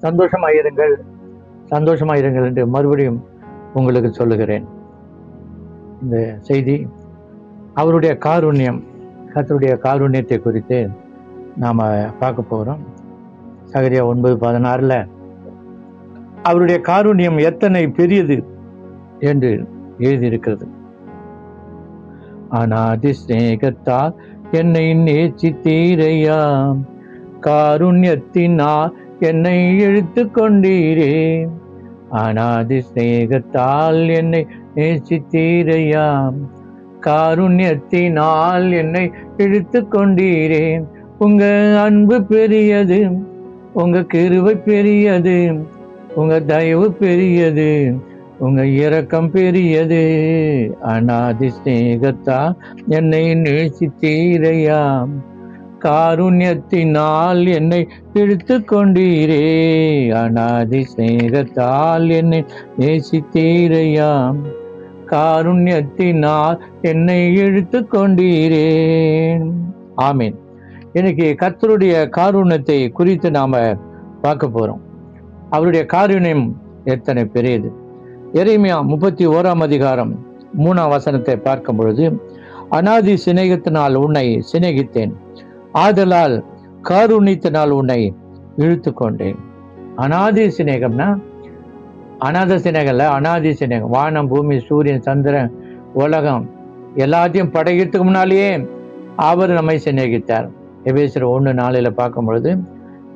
சந்தோஷமாயிருங்கள், சந்தோஷமாயிருங்கள் என்று மறுபடியும் உங்களுக்கு சொல்லுகிறேன். இந்த செய்தி அவருடைய காருண்யம், கர்த்தருடைய காருண்யத்தை குறித்து நாம் பார்க்க போகிறோம். சகரியா 9:16 அவருடைய காருண்யம் எத்தனை பெரியது என்று எழுதியிருக்கிறது. அநாதி சிநேகத்தால் என்னை நேசித்தீரையா, காருண்யத்தினால் என்னை இழுத்து கொண்டீரே. அநாதி சிநேகத்தால் என்னை நேசித்தீரையா, காருண்யத்தினால் என்னை இழுத்து கொண்டீரே. உங்க அன்பு பெரியது, உங்க கிருபை பெரியது, உங்க தயவு பெரியது, உங்க இரக்கம் பெரியது. அநாதி சிநேகத்தா என்னை நேசித்தீரையா, காருண்யத்தினால் என்னை இழுத்து கொண்டீரே. அநாதி சிநேகத்தால் என்னை நேசித்தீரையா, காருண்யத்தினால் என்னை இழுத்து கொண்டீரே. ஆமீன். இன்னைக்கு கர்த்தருடைய காருண்யத்தை குறித்து நாம பார்க்க போறோம். அவருடைய காருண்யம் எத்தனை பெரியது. எரேமியா 31:3 பார்க்கும் பொழுது, அநாதி சிநேகத்தினால் உன்னை சிநேகித்தேன், ஆதலால் காருண்யத்தினால் உன்னை இழுத்து கொண்டேன். அநாதி சிநேகம்னா அநாத சிநேகம்ல, அநாதி சிநேகம். வானம், பூமி, சூரியன், சந்திரன், உலகம் எல்லாத்தையும் படைக்கிறதுக்கு முன்னாலேயே அவர் நம்மை சிநேகித்தார். எபேசியர் 1:4 பார்க்கும் பொழுது,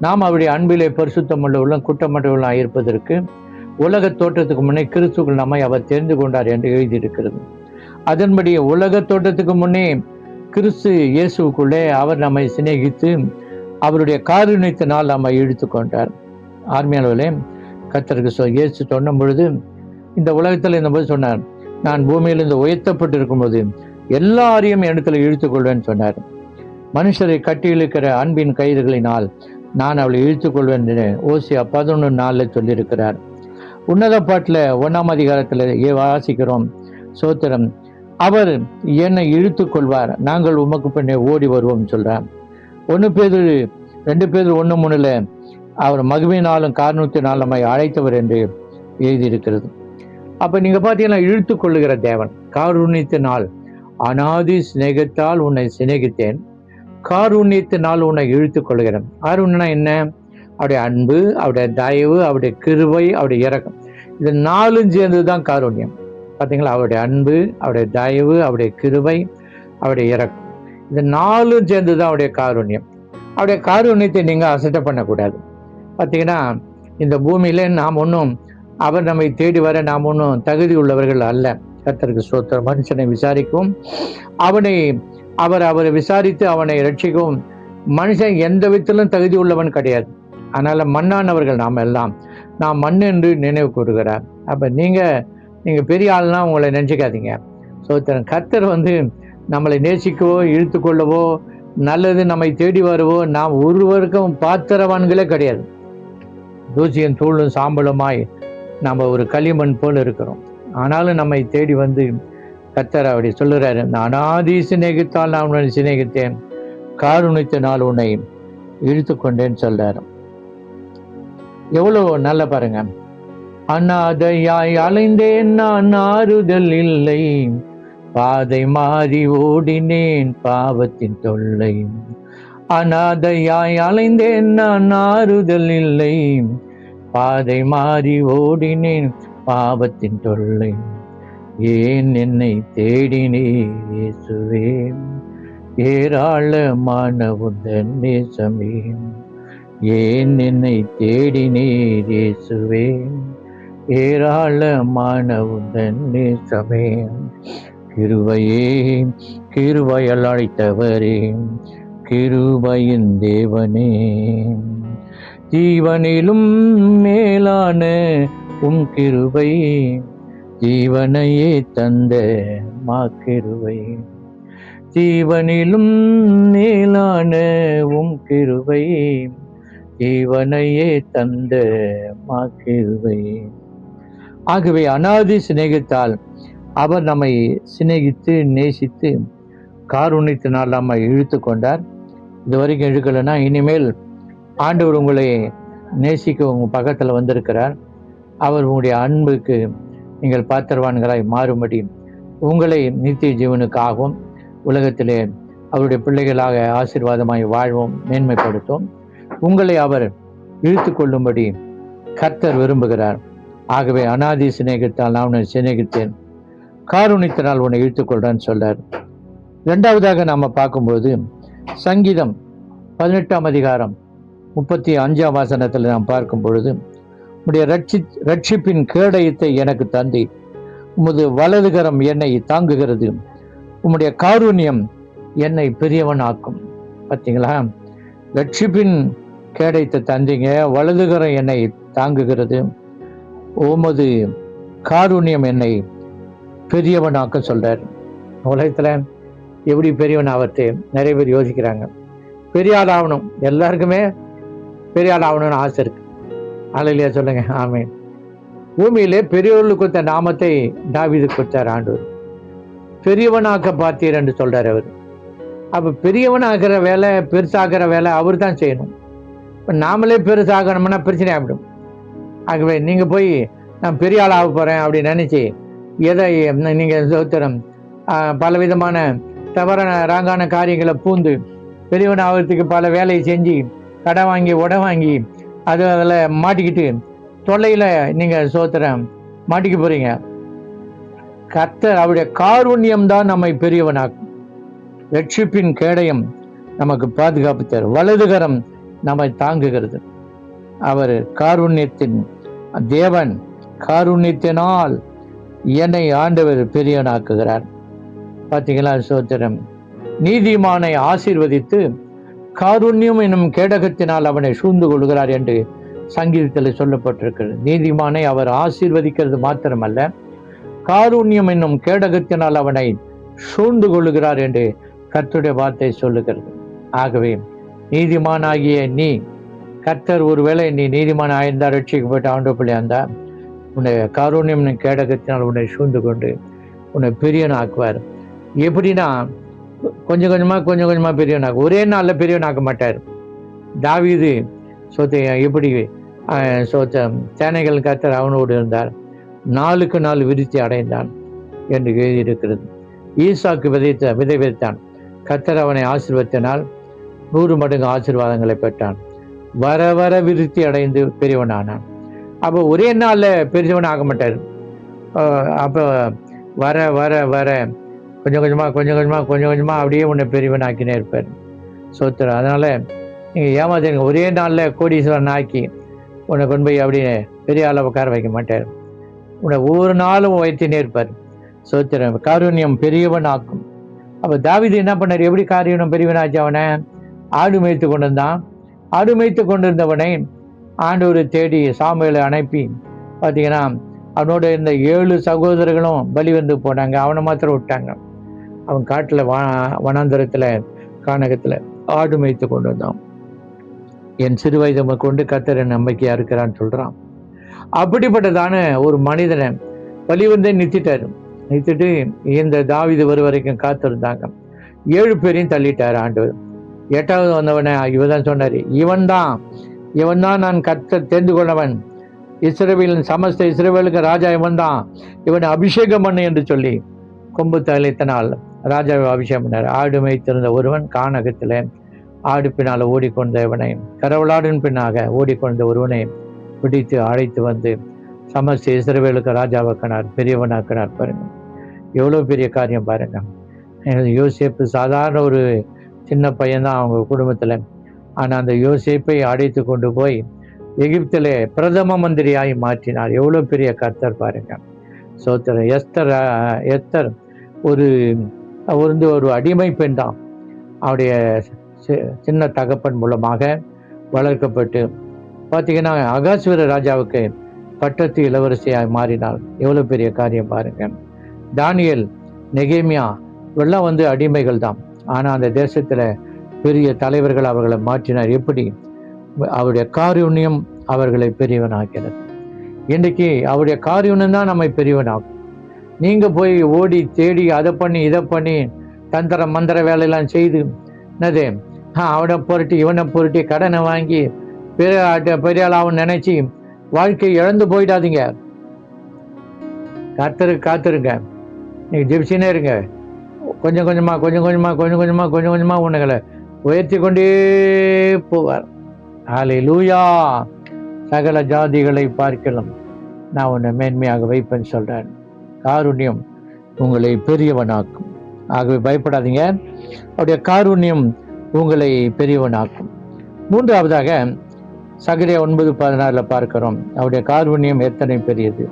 நாம் அவருடைய அன்பிலே பரிசுத்தமுள்ளவர்களும் குற்றமற்றவர்களும் இருப்பதற்கு உலக தோற்றத்துக்கு முன்னே கிறிஸ்துக்குள் நம்மை அவர் தெரிந்து கொண்டார் என்று எழுதியிருக்கிறது. அதன்படி உலக தோற்றத்துக்கு முன்னே கிறிஸ்து இயேசுக்குள்ளே அவர் நம்மை சிநேகித்து அவருடைய காருண்யத்தினால் நம்மை இழுத்து கொண்டார். ஆர்மியாளர்களே, கர்த்தருக்கு இயேசு சொன்ன பொழுது, இந்த உலகத்தில் இந்த போது சொன்னார், நான் பூமியிலிருந்து உயர்த்தப்பட்டு இருக்கும்போது எல்லாரையும் இடத்துல இழுத்து கொள்வேன்னு சொன்னார். மனுஷரை கட்டி இழுக்கிற அன்பின் கயிறுகளினால் நான் அவளை இழுத்துக் கொள்வேன் என்று ஓசியா 11:4 சொல்லியிருக்கிறார். உன்னத பாட்டில் 1 வாசிக்கிறோம், சோத்திரம், அவர் என்னை இழுத்து கொள்வார், நாங்கள் உமக்கு பின்னே ஓடி வருவோம் சொல்றார். 2 பேதுரு 1:3 அவர் மகிமையினாலும் காரணத்தினால் நம்மை அழைத்தவர் என்று எழுதியிருக்கிறது. அப்ப நீங்க பார்த்தீங்கன்னா, இழுத்து கொள்ளுகிற தேவன். காருண்யத்தினால், அநாதி சிநேகத்தால் உன்னை சிநேகித்தேன், காருண்யத்தினால் உன்னை இழுத்து கொள்கிறேன். காருண்யம்னா என்ன? அவருடைய அன்பு, அவருடைய தயவு, அவருடைய கிருபை, அவருடைய இரக்கம், இது 4 சேர்ந்ததுதான் காருண்யம். பார்த்தீங்களா? அவருடைய அன்பு, அவருடைய தயவு, அவருடைய கிருபை, அவருடைய இரக்கம், இது 4 சேர்ந்ததுதான் அவருடைய காருண்யம். அவருடைய காருண்யத்தை நீங்க அசட்டை பண்ணக்கூடாது. பார்த்தீங்கன்னா, இந்த பூமியில நாம் ஒன்றும், அவர் நம்மை தேடி வர நாம் ஒன்றும் தகுதி உள்ளவர்கள் அல்ல. கர்த்தருக்கு ஸ்தோத்திரம். மனுஷனை விசாரிக்கவும் அவரை விசாரித்து அவனை ரட்சிக்கவும் மனுஷன் எந்த விதத்திலும் தகுதி உள்ளவன் கிடையாது. அதனால மண்ணானவர்கள் நாம் எல்லாம், நாம் மண் என்று நினைவு கூறுகிறார். அப்ப நீங்க பெரிய ஆள்னா உங்களை நினைச்சுக்காதீங்க. ஸ்தோத்திரம். கர்த்தர் நம்மளை நேசிக்கவோ இழுத்து கொள்ளவோ நல்லது நம்மை தேடி வரவோ நாம் ஒருவருக்கும் பாத்திரவான்களே கிடையாது. தூசியும் தூளும் சாம்பலுமாய் நம்ம ஒரு களிமண் போல் இருக்கிறோம். ஆனாலும் நம்மை தேடி கர்த்தர் அப்படி சொல்லுறாரு, நான் அநாதி சிநேகித்தால் நான் உன்னை சிநேகித்தேன், காருண்யத்தினால் உன்னை இழுத்து கொண்டேன்னு சொல்றாரு. எவ்வளவு நல்ல பாருங்க. அநாதையாய் அலைந்தேன் நான், ஆறுதல் இல்லை, பாதை மாறி ஓடினேன் பாவத்தின் தொல்லை. அநாதையாய் அலைந்தேன் நான், ஆறுதல் இல்லை, பாதை மாறி ஓடினேன் பாவத்தின் தொல்லை. ஏன் என்னை தேடினீர் இயேசுவே, ஏராளமான உந்தன் நேசமே. ஏன் என்னை தேடினீர் இயேசுவே, ஏராளமான உந்தன் நேசமே. கிருபையே, கிருபையால் அழைத்தவரே, கிருபையின் தேவனே, ஜீவனிலும் மேலான உம் கிருபை, ஜீவனையே தந்த மாக்கிருபை. ஜீவனிலும் மேலான உம் கிருபை, ஜீவனையே தந்த மாக்கிருபை. ஆகவே அநாதி சிநேகித்தால் அவர் நம்மை சிநேகித்து நேசித்து காருண்யத்தினால் நம்மை இழுத்து கொண்டார். இது வரைக்கும் இழுக்கலைன்னா இனிமேல் ஆண்டவர் உங்களை நேசிக்க உங்கள் பக்கத்தில் வந்திருக்கிறார். அவர் உங்களுடைய அன்புக்கு நீங்கள் பாத்திரவான்களாய் மாறும்படி உங்களை நித்திய ஜீவனுக்காகவும் உலகத்திலே அவருடைய பிள்ளைகளாக ஆசீர்வாதமாய் வாழ்வோம், மேன்மைப்படுத்தும். உங்களை அவர் இழுத்து கொள்ளும்படி கர்த்தர் விரும்புகிறார். ஆகவே அநாதி சிநேகித்தால் நான் உன்னை சிநேகித்தேன், காருணித்தினால் உன்னை இழுத்துக்கொள்றேன்னு சொல்றார். இரண்டாவதாக நாம் பார்க்கும்போது சங்கீதம் 18ஆம் அதிகாரம் 35ஆம் வசனத்தில் நாம் பார்க்கும் பொழுது, உம்முடைய ரட்சிப்பின் கேடயத்தை எனக்கு தந்தி, உமது வலதுகரம் என்னை தாங்குகிறது, உம்முடைய காருண்யம் என்னை பெரியவன் ஆக்கும். பார்த்தீங்களா, ரட்சிப்பின் கேடயத்தை தந்தீங்க, வலதுகரம் என்னை தாங்குகிறது, உமது காருண்யம் என்னை பெரியவனாக்க சொல்றார். உலகத்துல எப்படி பெரியவன் ஆவத்து நிறைய பேர் யோசிக்கிறாங்க. பெரிய ஆள் ஆகணும், எல்லாருக்குமே பெரிய ஆள் ஆகணும்னு ஆசை இருக்கு. அல்லேலூயா சொல்லுங்க, ஆமென். பூமியிலே பெரியவர்களுக்கு கொடுத்த நாமத்தை தாவீது கொடுத்தார் ஆண்டவர். பெரியவனாக்க பார்த்தீர் என்று சொல்றார் அவர். அப்ப பெரியவனாகிற வேலை, பெருசாகிற வேலை அவர் தான் செய்யணும். இப்போ நாமளே பெருசாகணும்னா பிரச்சனை ஆகிடும். ஆகவே நீங்க போய் நான் பெரிய ஆள் ஆக போறேன் அப்படின்னு நினைச்சு எதை நீங்க சோத்திரம் பலவிதமான தவறான ராங்கான காரியங்களை பூந்து பெரியவன் ஆகிறதுக்கு பல வேலையை செஞ்சு கடன் வாங்கி உட வாங்கி அதில் மாட்டிக்கிட்டு தொல்லையில நீங்க சோத்திரம் மாட்டிக்க போறீங்க. கர்த்தர் அவருடைய காருண்யம் தான் நம்மை பெரியவனாக்கும். ரட்சிப்பின் கேடயம் நமக்கு பாதுகாப்பு தரும், வலதுகரம் நம்மை தாங்குகிறது. அவர் காருண்யத்தின் தேவன், காருண்யத்தினால் என்னை ஆண்டவர் பெரியவனாக்குகிறார். பார்த்தீங்களா சோத்திரம். நீதிமானை ஆசீர்வதித்து காருண்யம் என்னும் கேடகத்தினால் அவனை சூழ்ந்து கொள்கிறார் என்று சங்கீதத்தில் சொல்லப்பட்டிருக்கிறது. நீதிமானை அவர் ஆசீர்வதிக்கிறது மாத்திரமல்ல, காருண்யம் என்னும் கேடகத்தினால் அவனை சூழ்ந்து கொள்ளுகிறார் என்று கர்த்தருடைய வார்த்தை சொல்லுகிறது. ஆகவே நீதிமானாகிய நீ, கர்த்தர் ஒருவேளை நீ நீதிமான ஆயிருந்தால் ரட்சிக்கப்பட்ட ஆண்டு பிள்ளையா இருந்தா, உன்னை காருண்யம் கேடகத்தினால் உன்னை சூழ்ந்து கொண்டு உன்னை பெரியவனாக்குவார். எப்படின்னா கொஞ்சம் கொஞ்சமா பெரியவனாக்கு, ஒரே நாளில் பெரியவனாக்க மாட்டார். தாவீது எப்படி சேனைகள் கர்த்தர் அவனோடு இருந்தார், நாளுக்கு நாள் விருத்தி அடைந்தான் என்று எழுதியிருக்கிறது. ஈசாக்கு விதை விதைத்தான், கர்த்தர் அவனை ஆசீர்வதித்தனால் 100 மடங்கு ஆசீர்வாதங்களை பெற்றான். வர வர விருத்தி அடைந்து பெரியவனானான். அப்போ ஒரே நாளில் பெரியவன் ஆக மாட்டார். அப்போ வர வர வர கொஞ்சம் கொஞ்சமா அப்படியே உன்னை பெரியவன் ஆக்கினே இருப்பார். சோத்திரம். அதனால நீங்கள் ஏமாத்துங்க, ஒரே நாளில் கோடீஸ்வரன் ஆக்கி உன்னை கொண்டு போய் அப்படியே பெரிய ஆளை உட்கார வைக்க மாட்டார். உன்னை ஒவ்வொரு நாளும் வைத்தினே இருப்பார். சோத்திரம். காருண்யம் பெரியவன் ஆக்கும். அப்போ தாவீது என்ன பண்ணார்? எப்படி காருண்யம் பெரியவன் ஆச்சு? அவனை ஆடு மேய்த்து கொண்டிருந்தான். ஆடு மேய்த்து கொண்டிருந்தவனை ஆண்டவர் தேடி சாமுவேலை அனுப்பி பார்த்தீங்கன்னா அவனோட இருந்த 7 சகோதரர்களும் பலி வந்து போனாங்க. அவனை மாத்திரம் விட்டாங்க. அவன் காட்டில் வனாந்தரத்தில் கானகத்தில் ஆடு மேய்த்து கொண்டு வந்தான். என் சிறு வயதை கொண்டு கர்த்தர் நம்பிக்கையா இருக்கிறான்னு சொல்றான். அப்படிப்பட்டதான ஒரு மனிதனை பலி வந்தே நிறுத்திட்டு இந்த தாவீது வரும் வரைக்கும் காத்திருந்தாங்க. 7 பேரையும் தள்ளிட்டார் ஆண்டவர். 8வது வந்தவனை இவதான் சொன்னாரு, இவன் தான் நான் கர்த்தர் தெரிந்து கொண்டவன், இஸ்ரவேலின் சமஸ்த இஸ்ரவேலுக்கு ராஜா இவன் தான், இவனை அபிஷேகம் பண்ணு என்று சொல்லி கொம்பு தளித்தனால் ராஜாவை அபிஷேகம் பண்ணார். ஆடு மேய்த்திருந்த ஒருவன் கானகத்தில் ஆடு பின்னால் ஓடிக்கொண்டவனை, கரவலாடின் பின்னாக ஓடிக்கொண்ட ஒருவனை பிடித்து அழைத்து வந்து சமஸ்த இஸ்ரவேலுக்கு ராஜாவாக்கினார், பெரியவனாக்கினார். பாருங்க, எவ்வளோ பெரிய காரியம் பாருங்க. யோசேப்பு சாதாரண ஒரு சின்ன பையன்தான் அவங்க குடும்பத்தில். ஆனால் அந்த யோசேப்பை அழைத்து கொண்டு போய் எகிப்திலே பிரதம மந்திரியாகி மாற்றினார். எவ்வளோ பெரிய கர்த்தர் பாருங்க. சோத்திர. எஸ்தர் ஒரு அடிமை பெண் தான். அவருடைய சின்ன தகப்பன் மூலமாக வளர்க்கப்பட்டு பார்த்தீங்கன்னா அகாஸ்வர ராஜாவுக்கு பட்டத்து இளவரசியாக மாறினார். எவ்வளோ பெரிய காரியம் பாருங்க. தானியேல், நெகேமியா இவெல்லாம் அடிமைகள் தான். ஆனால் அந்த தேசத்தில் பெரிய தலைவர்கள் அவர்களை மாற்றினார். எப்படி? அவருடைய காருண்யம் அவர்களை பெரியவனாக்கிறது. இன்றைக்கு அவருடைய காருண்யம் தான் நம்மை பெரியவனாகும். நீங்கள் போய் ஓடி தேடி அதை பண்ணி இதை பண்ணி தந்திர மந்திர வேலையெல்லாம் செய்து என்னது அவனை பொருட்டி இவனை பொருட்டி கடனை வாங்கி பெரிய ஆளாவும் நினைச்சு வாழ்க்கையை இழந்து போயிடாதீங்க. காத்துருங்க. நீங்க ஜெபிச்சுனே இருங்க. கொஞ்சம் கொஞ்சமா உன்னைகளை உயர்த்தி கொண்டே போவார். ஹல்லேலூயா. சகல ஜாதிகளை பார்க்கலாம் நான் உன்னை மேன்மையாக வைப்பேன்னு சொல்றேன். காருண்யம் உங்களை பெரியவனாக்கும். ஆகவே பயப்படாதீங்க, அவருடைய காருண்யம் உங்களை பெரியவனாக்கும். மூன்றாவதாக சகரியா 9:16 பார்க்கிறோம், அவருடைய காருண்யம் எத்தனை பெரியது.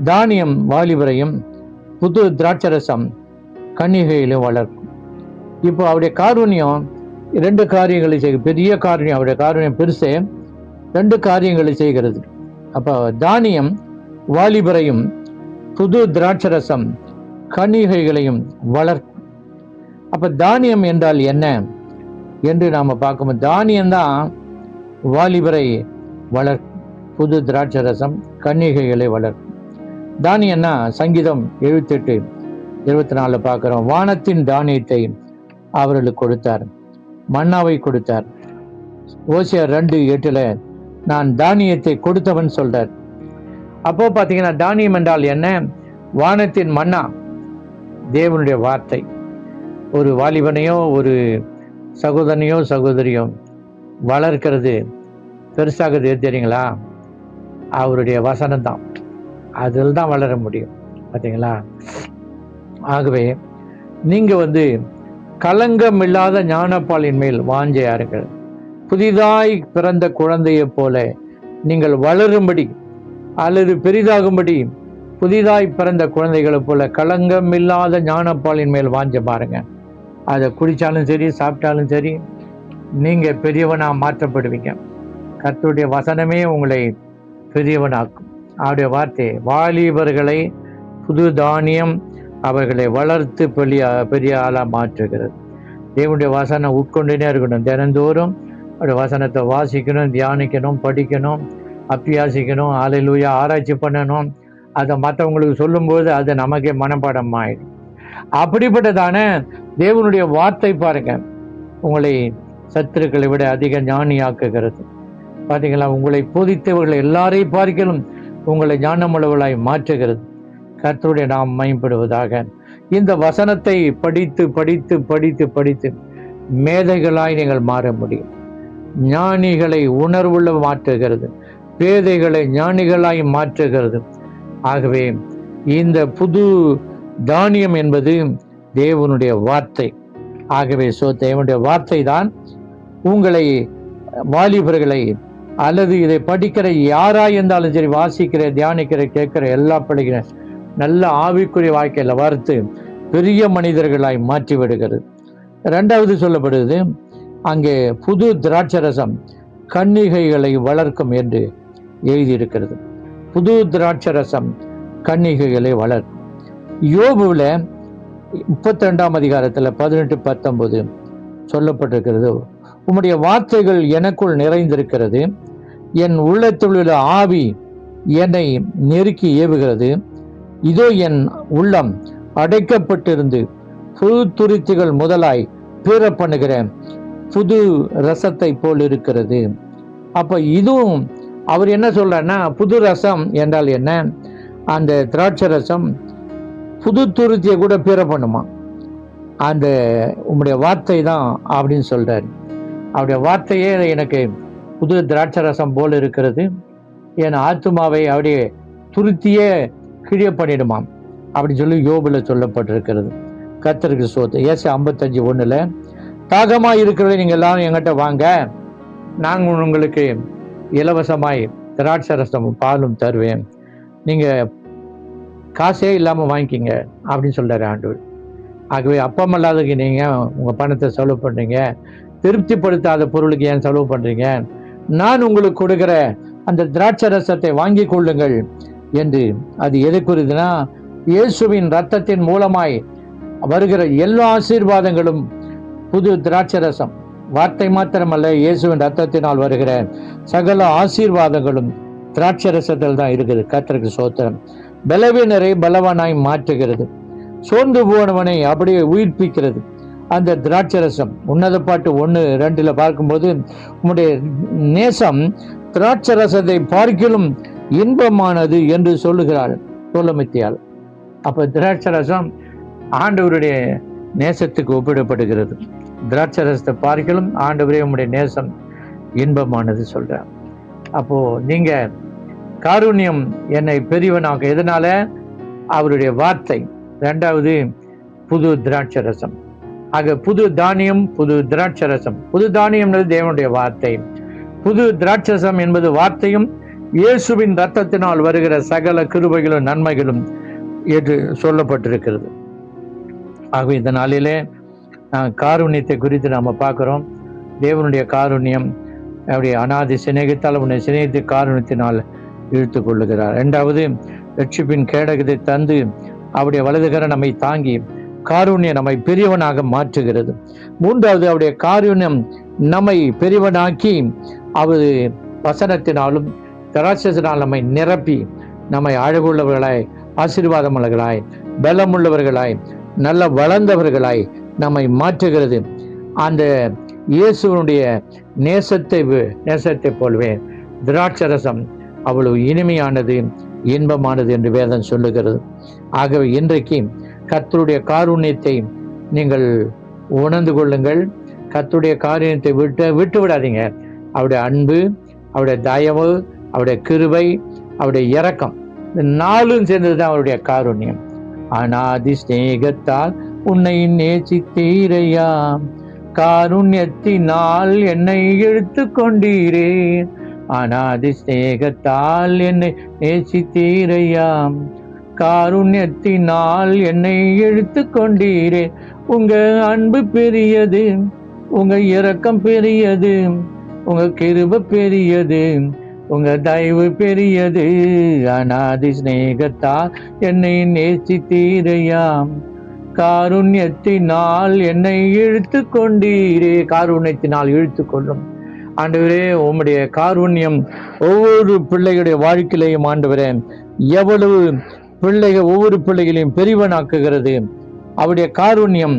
தானியம் வாலிபரையும் புது திராட்சரசம் கன்னிகையிலும் வளர்க்கும். இப்போ அவருடைய காருண்யம் 2 காரியங்களை செய்கிறது. பெரிய காருண்யம், அவருடைய காருண்யம் பெருசே 2 காரியங்களை செய்கிறது. அப்போ தானியம் வாலிபரையும் புது திராட்சரசம் கன்னிகைகளையும் வளர்க்கும். அப்ப தானியம் என்றால் என்ன என்று நாம பார்க்கும். தானியம்தான் வாலிபரை வளர்க்கும், புது திராட்சரசம் கன்னிகைகளை வளர்க்கும். தானியம்னா சங்கீதம் 78:24 பார்க்கிறோம். வானத்தின் தானியத்தை அவர்களுக்கு கொடுத்தார், மன்னாவை கொடுத்தார். ஓசியா 2:8 நான் தானியத்தை கொடுத்தவன் சொல்றார். அப்போ பார்த்தீங்கன்னா தானியம் என்றால் என்ன? வானத்தின் மன்னா, தேவனுடைய வார்த்தை. ஒரு வாலிபனையோ ஒரு சகோதரனையோ சகோதரியோ வளர்க்கிறது பெருசாகுது தெரியுங்களா? அவருடைய வசனம் தான், அதில் தான் வளர முடியும். பார்த்தீங்களா? ஆகவே நீங்க களங்கம் இல்லாத ஞானப்பாலின் மேல் வாஞ்சையாருங்கள். புதிதாய் பிறந்த குழந்தையை போல நீங்கள் வளரும்படி அல்லது பெரிதாகும்படி புதிதாய் பிறந்த குழந்தைகளை போல களங்கம் இல்லாத ஞானப்பாலின் மேல் வாஞ்ச பாருங்க. அதை குடித்தாலும் சரி, சாப்பிட்டாலும் சரி, நீங்க பெரியவனா மாற்றப்படுவீங்க. கர்த்தருடைய வசனமே உங்களை பெரியவனாக்கும். அவருடைய வார்த்தை வாலிபர்களை புது தானியம் அவர்களை வளர்த்து பெரிய ஆளா மாற்றுகிறது. தேவனுடைய வசனம் உட்கொண்டுனே இருக்கணும். தினந்தோறும் அவருடைய வசனத்தை வாசிக்கணும், தியானிக்கணும், படிக்கணும், அப்பியாசிக்கணும். ஹல்லேலூயா. ஆராய்ச்சி பண்ணணும். அதை மற்றவங்களுக்கு சொல்லும்போது அது நமக்கே மனப்பாடம் ஆயிடும். அப்படிப்பட்டதான தேவனுடைய வார்த்தை பாருங்க, உங்களை சத்துருக்களை விட அதிக ஞானியாக்குகிறது. பார்த்தீங்களா? உங்களை போதித்தவர்களை எல்லாரையும் பார்க்கலும் உங்களை ஞானமுள்ளவர்களாய் மாற்றுகிறது. கர்த்தருடைய நாம் மகிமைப்படுவதாக. இந்த வசனத்தை படித்து படித்து படித்து படித்து மேதைகளாய் நீங்கள் மாற முடியும். ஞானிகளை உணர்வுள்ள மாற்றுகிறது, பேதைகளை ஞானிகளாய் மாற்றுகிறது. ஆகவே இந்த புது தானியம் என்பது தேவனுடைய வார்த்தை. ஆகவே தேவனுடைய வார்த்தை தான் உங்களை, வாலிபர்களை அல்லது இதை படிக்கிற யாராய் இருந்தாலும் சரி, வாசிக்கிற, தியானிக்கிற, கேட்கிற எல்லா பிள்ளைகிற நல்ல ஆவிக்குரிய வாழ்க்கையில் வறுத்து பெரிய மனிதர்களாய் மாற்றி விடுகிறது. 2வது சொல்லப்படுது, அங்கே புது திராட்சரசம் கன்னிகைகளை வளர்க்கும் என்று எழுதியிருக்கிறது. புது திராட்சரசம் கன்னிகைகளை வளர்க்கும். யோபுல 32ஆம் அதிகாரத்தில் 18-19 சொல்லப்பட்டிருக்கிறது, உம்முடைய வார்த்தைகள் எனக்குள் நிறைந்திருக்கிறது, என் உள்ளத்துள்ள ஆவி என்னை நெருக்கி ஏவுகிறது. இதோ என் உள்ளம் அடைக்கப்பட்டிருந்து புது துருத்திகள் முதலாய் பீற பண்ணுகிற புது ரசத்தை போல் இருக்கிறது. அப்ப இதுவும் அவர் என்ன சொல்றாருன்னா, புது ரசம் என்றால் என்ன? அந்த திராட்சை ரசம் புது துருத்தியை கூட பீற பண்ணுமா. அந்த உம்முடைய வார்த்தை தான் அப்படின்னு சொல்றாரு. அவருடைய வார்த்தையே எனக்கு புது திராட்சை ரசம் போல் இருக்கிறது, என் ஆத்துமாவை அப்படியே துருத்தியே கிழிய பண்ணிடுமாம் அப்படின்னு சொல்லி யோபுல சொல்லப்பட்டிருக்கிறது. கர்த்தருக்கு ஸ்தோத்திரம். ஏசாயா 55:1 தாகமாக இருக்கிறவரை நீங்கள் எல்லாரும் எங்கிட்ட வாங்க, நாங்கள் உங்களுக்கு இலவசமாய் திராட்சை ரசமும் பாலும் தருவேன், நீங்க காசே இல்லாமல் வாங்கிக்கிங்க அப்படின்னு சொல்றாரு ஆண்டவர். ஆகவே அப்பமல்லாததுக்கு நீங்க உங்க பணத்தை செலவு பண்றீங்க, திருப்திப்படுத்தாத பொருளுக்கு ஏன் செலவு பண்றீங்க? நான் உங்களுக்கு கொடுக்கிற அந்த திராட்சை ரசத்தை வாங்கி கொள்ளுங்கள் என்று. அது எது குறிதுனா, இயேசுவின் இரத்தத்தின் மூலமாய் வருகிற எல்லா ஆசீர்வாதங்களும் புது திராட்சை ரசம். வார்த்தை மாத்திரமல்ல, இயேசுவின் இரத்தத்தினால் வருகிற சகல ஆசீர்வாதங்களும் திராட்சை ரசத்தில் தான் இருக்குது. கர்த்தருக்கு ஸ்தோத்திரம். பலவீனரை பலவானாய் மாற்றுகிறது, சோர்ந்து போனவனை அப்படியே உயிர்ப்பிக்கிறது, அந்த திராட்சரசம். உன்னத பாட்டு 1:2 பார்க்கும்போது, உம்முடைய நேசம் திராட்சரசத்தை பார்க்கிலும் இன்பமானது என்று சொல்லுகிறாள் தோலமித்தியால். அப்ப திராட்சரசம் ஆண்டவருடைய நேசத்துக்கு ஒப்பிடப்படுகிறது. திராட்சரசத்தை பார்க்கிலும் ஆண்டவரே உம்முடைய நேசம் இன்பமானது சொல்றார். அப்போ நீங்க காருண்யம் என்னை பெரியவனாக, எதனால? அவருடைய வார்த்தை. 2வது புது திராட்சரசம். ஆக புது தானியம், புது திராட்சரசம். புது தானியம் என்பது தேவனுடைய வார்த்தை, புது திராட்சரசம் என்பது வார்த்தையும் இயேசுவின் இரத்தத்தினால் வருகிற சகல கிருபைகளும் நன்மைகளும் என்று சொல்லப்பட்டிருக்கிறது. ஆகவே இந்த நாளிலே காருண்யத்தை குறித்து நாம பார்க்கிறோம். தேவனுடைய காருண்யம் அவருடைய அநாதி சிநேகித்தால் உன்னை சிநேகித்து காருண்யத்தினால் இழுத்து கொள்ளுகிறார். 2வது ரட்சிப்பின் கேடகத்தை தந்து அவருடைய வலதுகர நம்மை தாங்கி காருண்யம் நம்மை பெரியவனாக மாற்றுகிறது. 3வது அவருடைய காருண்யம் நம்மை பெரியவனாக்கி அவர் வசனத்தினாலும் திராட்சையினால் நம்மை நிரப்பி நம்மை அழகுள்ளவர்களாய், ஆசீர்வாதமுள்ளவர்களாய், பலமுள்ளவர்களாய், நல்ல வளர்ந்தவர்களாய் நம்மை மாற்றுகிறது. அந்த இயேசுவனுடைய நேசத்தை போலவே திராட்சரசம் அவ்வளவு இனிமையானது, இன்பமானது என்று வேதம் சொல்லுகிறது. ஆகவே இன்றைக்கு கர்த்தருடைய காருண்யத்தை நீங்கள் உணர்ந்து கொள்ளுங்கள். கர்த்தருடைய காருண்யத்தை விட்டு விடாதீங்க. அவருடைய அன்பு, அவருடைய தயவு, அவருடைய கிருபை, அவருடைய இரக்கம், இந்த 4ம் சேர்ந்ததுதான் அவருடைய காருண்யம். அநாதி சிநேகத்தால் உன்னை நேசித்தீரையா, காருண்யத்தினால் என்னை இழுத்து கொண்டீரே. அநாதி சிநேகத்தால் என்னை நேசித்தீரையா, காருண்யத்தினால் என்னை இழுத்து கொண்டீரே. உங்க அன்பு பெரியது, உங்க இரக்கம் பெரியது, உங்க கிருபை பெரியது, உங்க தயவு பெரியது. அநாதி சிநேகத்தால் என்னை நேசித்தீரையா, காருண்யத்தினால் என்னை இழுத்து கொண்டீரே. காருண்யத்தினால் இழுத்து கொள்ளும் ஆண்டவரே. உம்முடைய காருண்யம் ஒவ்வொரு பிள்ளைகளுடைய வாழ்க்கையிலையும் ஆண்டவரே எவ்வளவு ஒவ்வொரு பிள்ளைகளையும் பெரியவனாக்குகிறது. அவருடைய காருண்யம்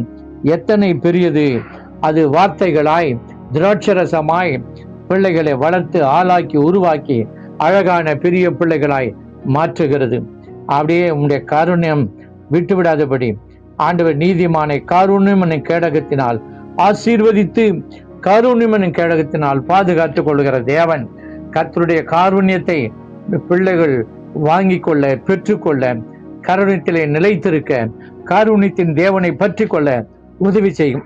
எத்தனை பெரியது! அது வார்த்தைகளாய், திராட்சரசமாய் பிள்ளைகளை வளர்த்து ஆளாக்கி உருவாக்கி அழகான பெரிய பிள்ளைகளாய் மாற்றுகிறது. அப்படியே உம்முடைய காருண்யம் விட்டுவிடாதபடி ஆண்டவர் நீதிமானை காருண்யம் கேடகத்தினால் ஆசீர்வதித்து காருண்யம் கேடகத்தினால் பாதுகாத்துக் கொள்கிற தேவன். கர்த்தருடைய காருண்யத்தை பிள்ளைகள் வாங்கிக் கொள்ள, பெற்றுக்கொள்ள, காருண்யத்திலே நிலைத்திருக்க, காருண்யத்தின் தேவனை பற்றி கொள்ள உதவி செய்யும்.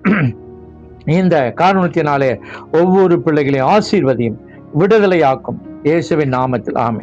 இந்த காருண்யத்தினாலே ஒவ்வொரு பிள்ளைகளையும் ஆசீர்வதியும், விடுதலையாக்கும். இயேசுவின் நாமத்தில் ஆமென்.